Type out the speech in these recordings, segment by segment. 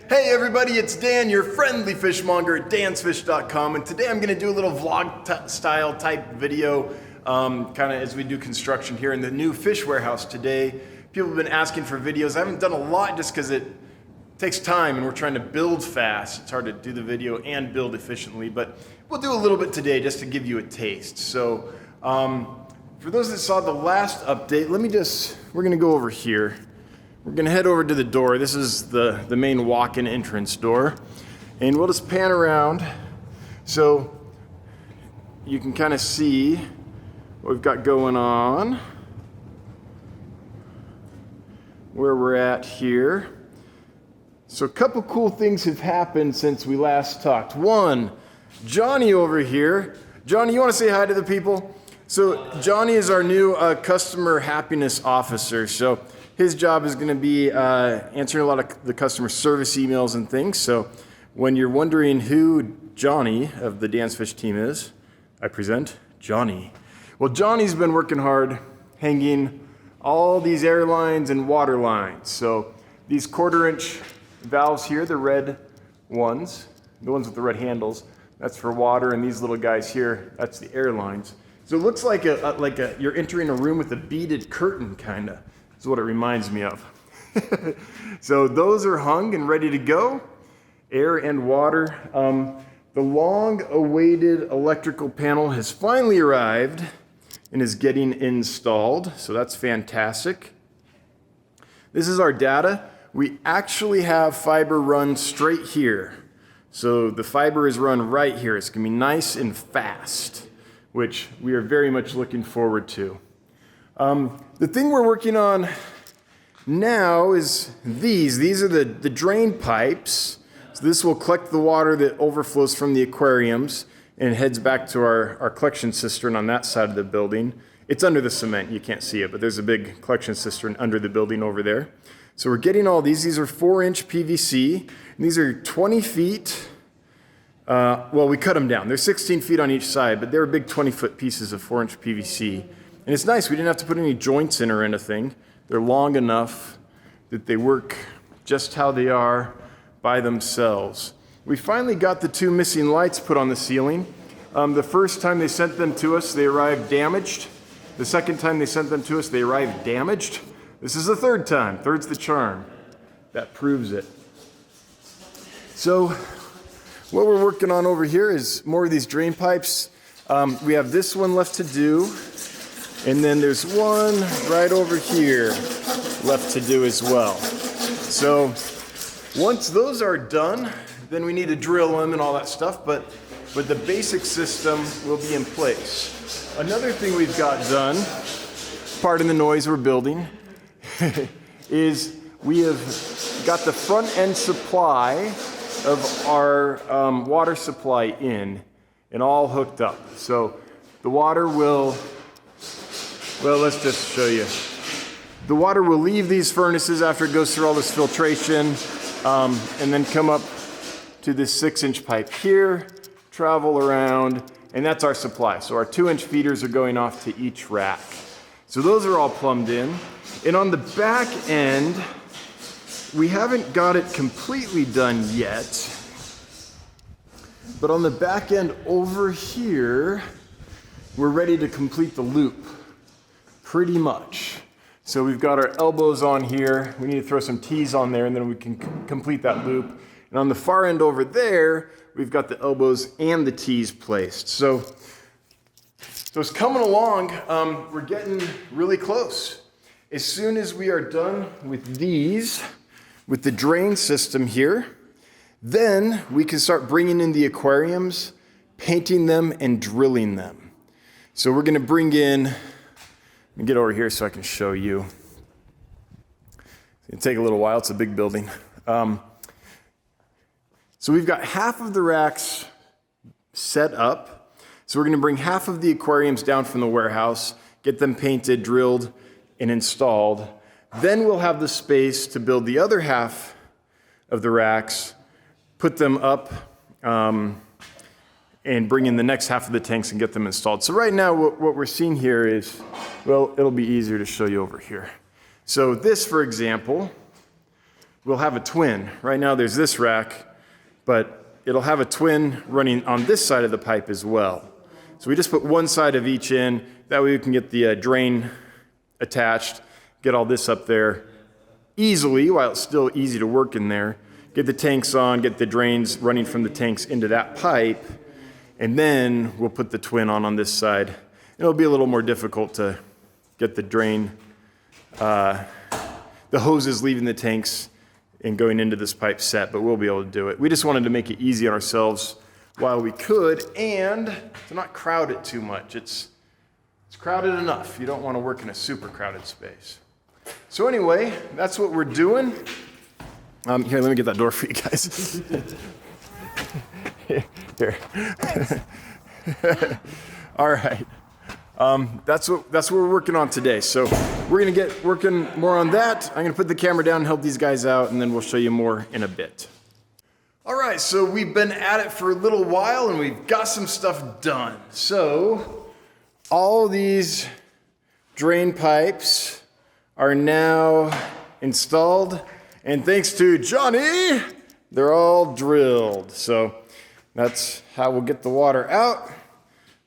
Hey everybody, it's Dan, your friendly fishmonger at dansfish.com, and today I'm going to do a little vlog style type video kind of as we do construction here in the new fish warehouse today. People have been asking for videos. I haven't done a lot just because it takes time and we're trying to build fast. It's hard to do the video and build efficiently, but we'll do a little bit today just to give you a taste. So for those that saw the last update, we're going to go over here. We're going to head over to the door. This is the main walk-in entrance door. And we'll just pan around so you can kind of see what we've got going on, where we're at here. So a couple cool things have happened since we last talked. One, Johnny over here. Johnny, you want to say hi to the people? So Johnny is our new customer happiness officer. So his job is going to be answering a lot of the customer service emails and things. So when you're wondering who Johnny of the Dance Fish team is, I present Johnny. Well, Johnny's been working hard hanging all these air lines and water lines. So these 1/4-inch valves here, the red ones, the ones with the red handles, that's for water, and these little guys here, that's the air lines. So it looks like you're entering a room with a beaded curtain, kind of. That's what it reminds me of. So those are hung and ready to go, air and water. The long-awaited electrical panel has finally arrived and is getting installed, so that's fantastic. This is our data. We actually have fiber run straight here. So the fiber is run right here. It's gonna be nice and fast, which we are very much looking forward to. The thing we're working on now is these. These are the drain pipes. So this will collect the water that overflows from the aquariums and heads back to our collection cistern on that side of the building. It's under the cement, you can't see it, but there's a big collection cistern under the building over there. So we're getting all these. These are 4-inch PVC, and these are 20 feet. Well, we cut them down. They're 16 feet on each side, but they're big 20-foot pieces of 4-inch PVC. And it's nice, we didn't have to put any joints in or anything. They're long enough that they work just how they are by themselves. We finally got the 2 missing lights put on the ceiling. The first time they sent them to us, they arrived damaged. The second time they sent them to us, they arrived damaged. This is the third time. Third's the charm. That proves it. So what we're working on over here is more of these drain pipes. We have this one left to do. And then there's one right over here left to do as well. So once those are done, then we need to drill them and all that stuff, but the basic system will be in place. Another thing we've got done, pardon the noise we're building, is we have got the front end supply of our water supply in and all hooked up. So the water will, well, let's just show you. The water will leave these furnaces after it goes through all this filtration, and then come up to this 6-inch pipe here, travel around, and that's our supply. So our 2-inch feeders are going off to each rack. So those are all plumbed in. And on the back end, we haven't got it completely done yet, but on the back end over here, we're ready to complete the loop. Pretty much. So we've got our elbows on here. We need to throw some T's on there and then we can complete that loop. And on the far end over there, we've got the elbows and the T's placed. So it's coming along. We're getting really close. As soon as we are done with these, with the drain system here, then we can start bringing in the aquariums, painting them, and drilling them. So we're gonna bring in, let me get over here so I can show you. It'll take a little while, it's a big building. So we've got half of the racks set up. So we're gonna bring half of the aquariums down from the warehouse, get them painted, drilled, and installed. Then we'll have the space to build the other half of the racks, put them up, and bring in the next half of the tanks and get them installed. So right now what we're seeing here is, well, it'll be easier to show you over here. So this, for example, we'll have a twin. Right now there's this rack, but it'll have a twin running on this side of the pipe as well. So we just put one side of each in. That way we can get the drain attached, get all this up there easily while it's still easy to work in there. Get the tanks on, get the drains running from the tanks into that pipe, and then we'll put the twin on this side. It'll be a little more difficult to get the drain, the hoses leaving the tanks and going into this pipe set, but we'll be able to do it. We just wanted to make it easy on ourselves while we could, and to not crowd it too much. It's crowded enough. You don't want to work in a super crowded space. So anyway, that's what we're doing. Here, let me get that door for you guys. Here. All right. That's what we're working on today. So we're gonna get working more on that. I'm gonna put the camera down and help these guys out, and then we'll show you more in a bit. All right, so we've been at it for a little while and we've got some stuff done. So all these drain pipes are now installed, and thanks to Johnny, they're all drilled. So that's how we'll get the water out.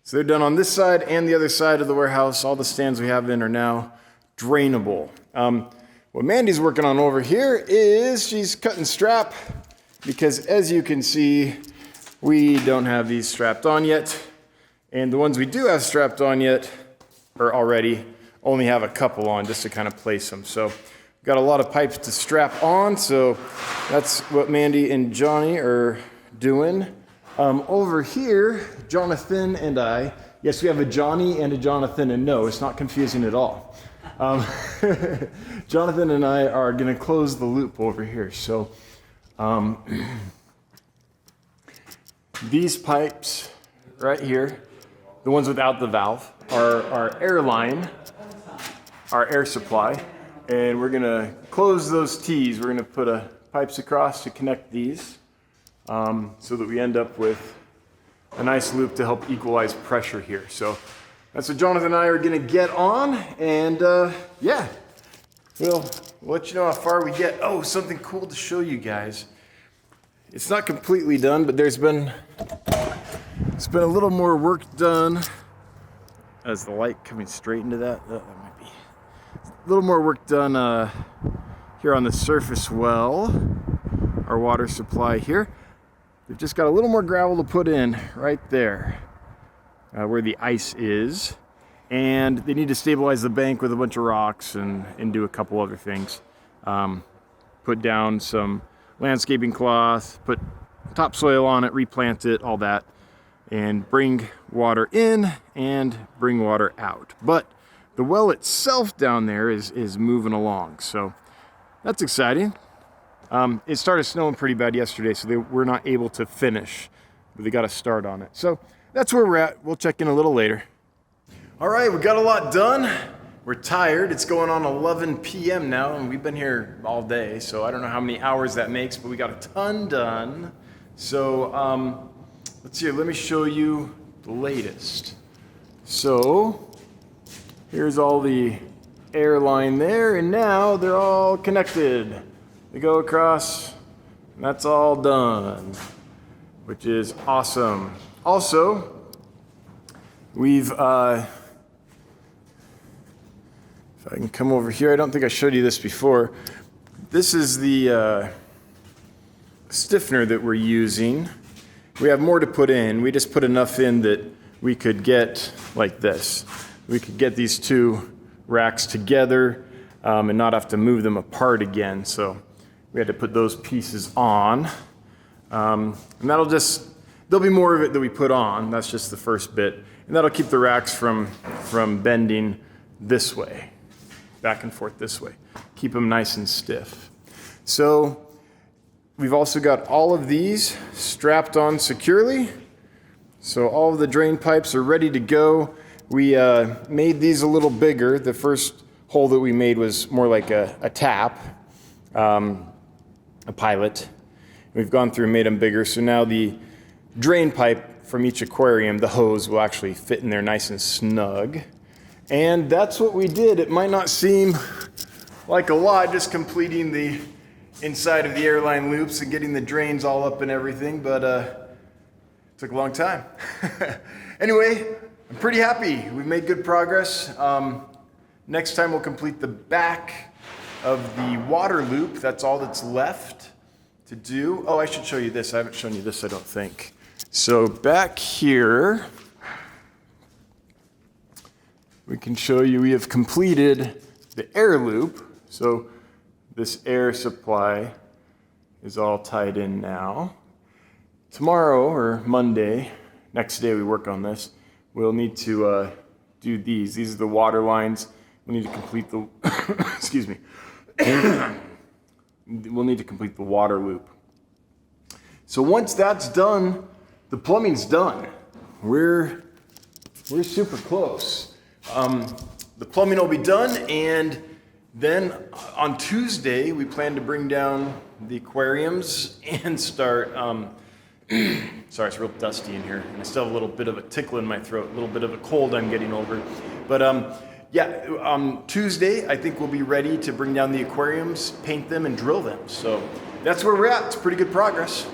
So they're done on this side and the other side of the warehouse. All the stands we have in are now drainable. What Mandy's working on over here is she's cutting strap, because as you can see, we don't have these strapped on yet. And the ones we do have strapped on yet, or already, only have a couple on just to kind of place them. So we've got a lot of pipes to strap on, so that's what Mandy and Johnny are doing. Over here, Jonathan and I, yes, we have a Johnny and a Jonathan, and no, it's not confusing at all. Jonathan and I are gonna close the loop over here. So these pipes right here, the ones without the valve, are our air line, our air supply, and we're gonna close those T's. We're gonna put pipes across to connect these, so that we end up with a nice loop to help equalize pressure here. So that's what Jonathan and I are gonna get on, and yeah, we'll let you know how far we get. Oh, something cool to show you guys. It's not completely done, but it's been a little more work done. As the light coming straight into that might be a little more work done here on the surface well, our water supply here. They've just got a little more gravel to put in right there, where the ice is. And they need to stabilize the bank with a bunch of rocks and do a couple other things. Put down some landscaping cloth, put topsoil on it, replant it, all that, and bring water in and bring water out. But the well itself down there is moving along, so that's exciting. It started snowing pretty bad yesterday, so they were not able to finish, but they got a start on it. So that's where we're at. We'll check in a little later. All right, we got a lot done. We're tired. It's going on 11 p.m. now, and we've been here all day, so I don't know how many hours that makes, but we got a ton done. So let's see, let me show you the latest. So here's all the air line there, and now they're all connected. They go across, and that's all done, which is awesome. Also, we've, if I can come over here, I don't think I showed you this before. This is the stiffener that we're using. We have more to put in. We just put enough in that we could get like this. We could get these two racks together and not have to move them apart again. So we had to put those pieces on. And there'll be more of it that we put on. That's just the first bit. And that'll keep the racks from bending this way, back and forth this way. Keep them nice and stiff. So we've also got all of these strapped on securely. So all of the drain pipes are ready to go. We made these a little bigger. The first hole that we made was more like a tap, a pilot. We've gone through and made them bigger. So now the drain pipe from each aquarium, the hose, will actually fit in there nice and snug. And that's what we did. It might not seem like a lot, just completing the inside of the airline loops and getting the drains all up and everything, but took a long time. Anyway, I'm pretty happy. We've made good progress. Next time we'll complete the back of the water loop. That's all that's left to do. Oh, I should show you this. I haven't shown you this, I don't think. So back here, we can show you we have completed the air loop. So this air supply is all tied in now. Tomorrow or Monday, next day we work on this, we'll need to do these. These are the water lines. We need to complete the, excuse me. We'll need to complete the water loop. So once that's done, the plumbing's done. We're super close. The plumbing will be done, and then on Tuesday we plan to bring down the aquariums and start. Sorry, it's real dusty in here, and I still have a little bit of a tickle in my throat, a little bit of a cold I'm getting over. But Tuesday I think we'll be ready to bring down the aquariums, paint them, and drill them. So that's where we're at. It's pretty good progress.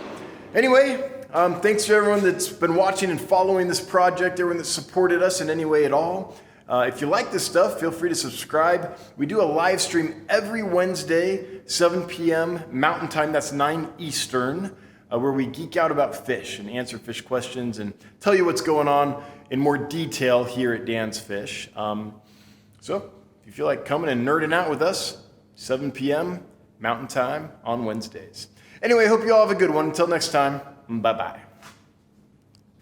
Anyway, thanks to everyone that's been watching and following this project, everyone that supported us in any way at all. If you like this stuff, feel free to subscribe. We do a live stream every Wednesday, 7 p.m. Mountain Time, that's 9 Eastern, where we geek out about fish and answer fish questions and tell you what's going on in more detail here at Dan's Fish. So if you feel like coming and nerding out with us, 7 p.m. Mountain Time on Wednesdays. Anyway, I hope you all have a good one. Until next time, bye-bye.